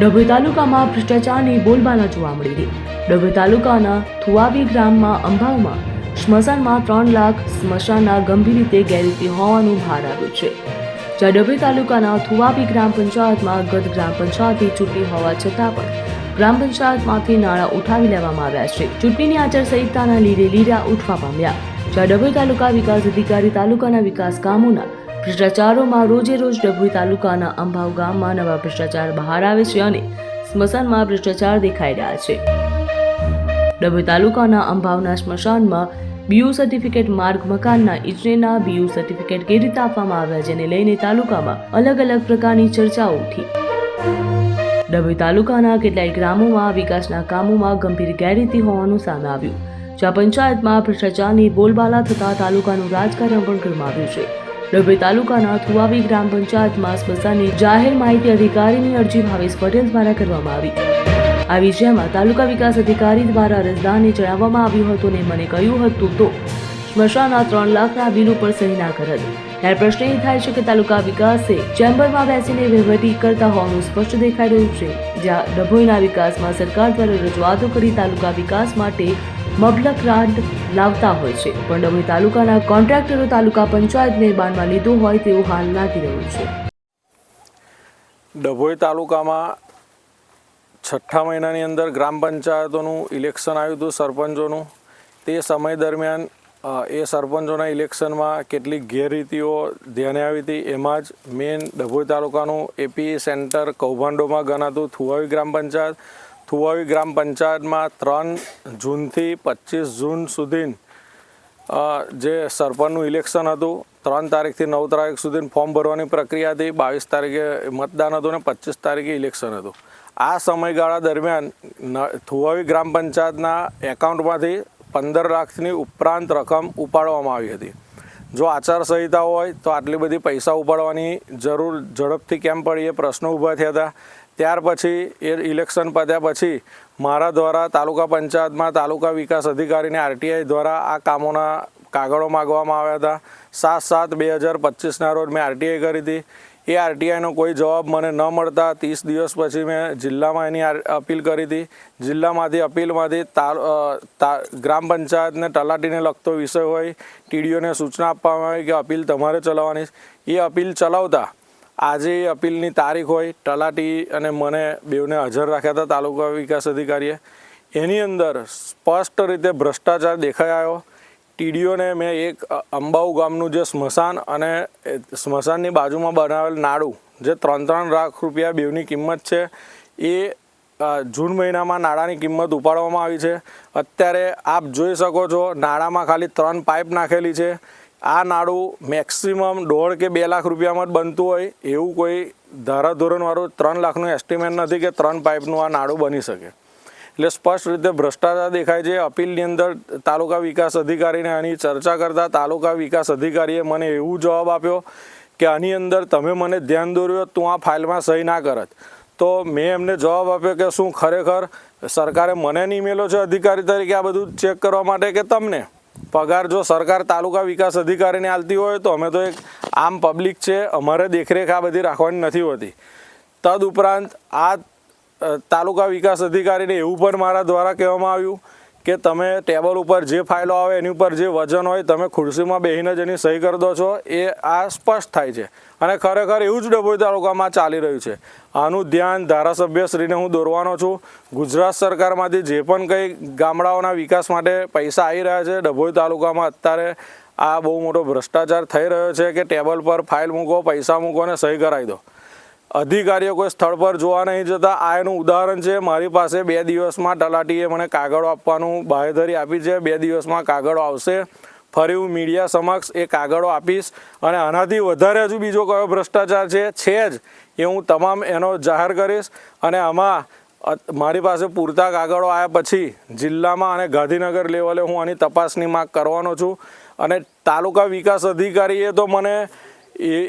ડભોઈ તાલુકામાં ભ્રષ્ટાચારની બોલબાલા જોવા મળી રહી. ડભોઈ તાલુકાના થુવાવી ગ્રામમાં અંબાવમાં સ્મશાનમાં 3 લાખ સ્મશાનના ગંભીર રીતે ગેરરીતિ હોવાનું બહાર આવ્યું છે. જ્યાં ડભોઈ તાલુકાના થુવાવી ગ્રામ પંચાયતમાં ગત ગ્રામ પંચાયતની ચૂંટણી હોવા છતાં પણ ગ્રામ પંચાયતમાંથી નાણાં ઉઠાવી લેવામાં આવ્યા છે. ચૂંટણીની આચારસંહિતાના લીધે લીરા ઉઠવા પામ્યા. જ્યાં ડભોઈ તાલુકા વિકાસ અધિકારી તાલુકાના વિકાસ કામોના ભ્રષ્ટાચારોમાં રોજે રોજ ડભોઈ તાલુકાના અંબાવ ગામમાં નવા ભ્રષ્ટાચાર બહાર આવે છે અને સ્મશાનમાં ભ્રષ્ટાચાર દેખાઈ રહ્યા છે. ડભોઈ તાલુકાના અંબાવના સ્મશાનમાં બીયુ સર્ટિફિકેટ માર્ગ મકાનના ઇજનેરના બીયુ સર્ટિફિકેટ કેવી રીતે આપવામાં આવ્યા જેને લઈને તાલુકામાં અલગ અલગ પ્રકારની ચર્ચાઓ ઉઠી. ડભોઈ તાલુકાના કેટલાય ગ્રામોમાં વિકાસના કામોમાં ગંભીર ગેરરીતિ હોવાનું સામે આવ્યું. જ્યાં પંચાયતમાં ભ્રષ્ટાચારની બોલબાલા થતા તાલુકાનું રાજકારણ પણ ગરમાવ્યું છે. ડભોઈ તાલુકાના થુવાવી ગ્રામ પંચાયતમાં સ્મશાનની જાહેર માહિતી અધિકારીની અરજી ભાવેશ પટેલ દ્વારા કરવામાં આવી. આવી જેમાં તાલુકા વિકાસ અધિકારી દ્વારા અરજદારને જણાવવામાં આવ્યું હતું અને મને કહ્યું હતું તો સ્મશાનના 3 લાખના બિલ ઉપર સહી ના કરત. ત્યારે પ્રશ્ન એ થાય છે કે તાલુકા વિકાસે ચેમ્બરમાં બેસીને વહીવટી કરતા હોવાનું સ્પષ્ટ દેખાઈ રહ્યું છે. જ્યાં ડભોઈના વિકાસમાં સરકાર દ્વારા રજૂઆતો કરી તાલુકા વિકાસ માટે મબલક ગ્રાન્ટ લાવતા હોય છે, પણ ડભોઈ તાલુકાના કોન્ટ્રાક્ટરો તાલુકા પંચાયતને બાનમાં લીધું હોય તેવું હાલ લાગી રહ્યું છે. ડભોઈ તાલુકામાં 6ઠ્ઠા મહિનાની અંદર ગ્રામ પંચાયતોનું ઇલેક્શન આવ્યું હતું સરપંચોનું. તે સમય દરમિયાન એ સરપંચોના ઇલેક્શનમાં કેટલીક ગેરરીતિઓ ધ્યાને આવી હતી. એમાં જ મેઇન ડભોઈ તાલુકાનું એપી સેન્ટર કૌભાંડોમાં ગણાતું થુવાવી ગ્રામ પંચાયત. થુવાવી ગ્રામ પંચાયતમાં 3 જૂનથી 25 જૂન સુધી જે સરપંચનું ઇલેક્શન હતું. 3 તારીખથી 9 તારીખ સુધી ફોર્મ ભરવાની પ્રક્રિયા હતી. 22 તારીખે મતદાન હતું અને 25 તારીખે ઇલેક્શન હતું. આ સમયગાળા દરમિયાન થુવાવી ગ્રામ પંચાયતના એકાઉન્ટમાંથી 15 લાખની ઉપરાંત રકમ ઉપાડવામાં આવી હતી. જો આચારસંહિતા હોય તો આટલી બધી પૈસા ઉપાડવાની જરૂર ઝડપથી કેમ પડી એ પ્રશ્નો ઊભા થયા હતા. ત્યાર પછી એ ઇલેક્શન પત્યા પછી મારા દ્વારા તાલુકા પંચાયતમાં તાલુકા વિકાસ અધિકારીને આરટીઆઈ દ્વારા આ કામોના કાગળો માગવામાં આવ્યા હતા. 7/7/2025ના રોજ મેં આરટીઆઈ કરી હતી. એ આરટીઆઈનો કોઈ જવાબ મને ન મળતા 30 દિવસ પછી મેં જિલ્લામાં એની અપીલ કરી હતી. જિલ્લામાંથી અપીલમાંથી ગ્રામ પંચાયતને તલાટીને લગતો વિષય હોય ટીડીઓને સૂચના આપવામાં આવી કે અપીલ તમારે ચલાવવાની. એ અપીલ ચલાવતા આજે એ અપીલની તારીખ હોય તલાટી અને મને બેઉને હાજર રાખ્યા હતા તાલુકા વિકાસ અધિકારીએ. એની અંદર સ્પષ્ટ રીતે ભ્રષ્ટાચાર દેખાઈ આવ્યો. ટીડીઓને મેં એક અંબાવ ગામનું જે સ્મશાન અને સ્મશાનની બાજુમાં બનાવેલ નાડું જે 3 લાખ રૂપિયા બેઉની કિંમત છે એ જૂન મહિનામાં નાણાંની કિંમત ઉપાડવામાં આવી છે. અત્યારે આપ જોઈ શકો છો નાણાંમાં ખાલી 3 પાઇપ નાખેલી છે. આ નાડું મેક્સિમમ 1.5 કે 2 લાખ રૂપિયામાં જ બનતું હોય એવું કોઈ ધારાધોરણવાળું 3 લાખનું એસ્ટિમેટ નથી કે 3 પાઇપનું આ નાડું બની શકે. એટલે સ્પષ્ટ રીતે ભ્રષ્ટાચાર દેખાય છે. અપીલની અંદર તાલુકા વિકાસ અધિકારીને આની ચર્ચા કરતાં તાલુકા વિકાસ અધિકારીએ મને એવું જવાબ આપ્યો કે આની અંદર તમે મને ધ્યાન દોર્યું તું આ ફાઇલમાં સહી ના કરત. તો મેં એમને જવાબ આપ્યો કે શું ખરેખર સરકારે મને નહીં મેલો છે અધિકારી તરીકે આ બધું ચેક કરવા માટે કે તમને પગાર જો સરકાર તાલુકા વિકાસ અધિકારીને આલતી હોય તો અમે તો એક આમ પબ્લિક છે, અમારે દેખરેખ આ બધી રાખવાની નથી હોતી. તદ ઉપરાંત આ તાલુકા વિકાસ અધિકારીને એવું પણ મારા દ્વારા કહેવામાં આવ્યું કે તમે ટેબલ ઉપર જે ફાઇલો આવે એની ઉપર જે વજન હોય તમે ખુરશીમાં બેસીને જ એની સહી કરી દો છો. એ આ સ્પષ્ટ થાય છે અને ખરેખર એવું જ ડભોઈ તાલુકામાં ચાલી રહ્યું છે. આનું ધ્યાન ધારાસભ્યશ્રીને હું દોરવાનો છું. ગુજરાત સરકારમાંથી જે પણ કંઈ ગામડાઓના વિકાસ માટે પૈસા આવી રહ્યા છે ડભોઈ તાલુકામાં અત્યારે આ બહુ મોટો ભ્રષ્ટાચાર થઈ રહ્યો છે કે ટેબલ પર ફાઇલ મૂકો, પૈસા મૂકો અને સહી કરાવી દો. અધિકારીઓ કોઈ સ્થળ પર જોવા નહીં જતા. આ એનું ઉદાહરણ છે. મારી પાસે 2 દિવસમાં તલાટીએ મને કાગળો આપવાનું બાહેધરી આપી છે. 2 દિવસમાં કાગળો આવશે. ફરી હું મીડિયા સમક્ષ એ કાગળો આપીશ અને આનાથી વધારે હજુ બીજો કયો ભ્રષ્ટાચાર છે જ એ હું તમામ એનો જાહેર કરીશ. અને આમાં મારી પાસે પૂરતા કાગળો આવ્યા પછી જિલ્લામાં અને ગાંધીનગર લેવલે હું આની તપાસની માંગ કરવાનો છું. અને તાલુકા વિકાસ અધિકારીએ તો મને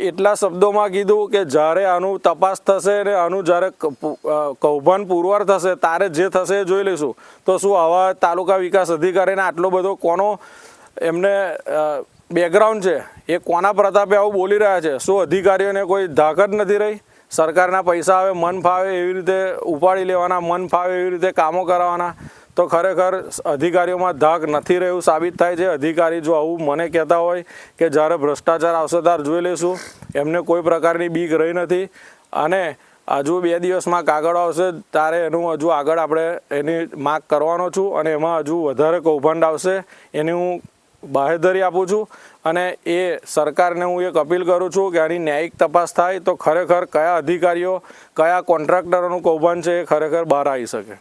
એટલા શબ્દોમાં કીધું કે જ્યારે આનું તપાસ થશે ને આનું જ્યારે કૌભાંડ પુરવાર થશે ત્યારે જે થશે એ જોઈ લઈશું. તો શું આવા તાલુકા વિકાસ અધિકારીને આટલો બધો કોનો એમને બેકગ્રાઉન્ડ છે, એ કોના પ્રતાપે આવું બોલી રહ્યા છે? શું અધિકારીઓને કોઈ ધાકત નથી રહી? સરકારના પૈસા આવે મન ફાવે એવી રીતે ઉપાડી લેવાના, મન ફાવે એવી રીતે કામો કરાવવાના, તો ખરેખર અધિકારીઓમાં ધાક નથી રહ્યું સાબિત થાય છે. અધિકારી જો આવું મને કહેતા હોય કે જ્યારે ભ્રષ્ટાચાર આવશે ત્યારે જોઈ લઈશું, એમને કોઈ પ્રકારની બીક રહી નથી. અને હજુ 2 દિવસમાં કાગળ આવશે ત્યારે એનું હજુ આગળ આપણે એની માગ કરવાનો છું અને એમાં હજુ વધારે કૌભાંડ આવશે એની હું બાહેધરી આપું છું. અને એ સરકારને હું એક અપીલ કરું છું કે આની ન્યાયિક તપાસ થાય તો ખરેખર કયા અધિકારીઓ કયા કોન્ટ્રાક્ટરોનું કૌભાંડ છે એ ખરેખર બહાર આવી શકે.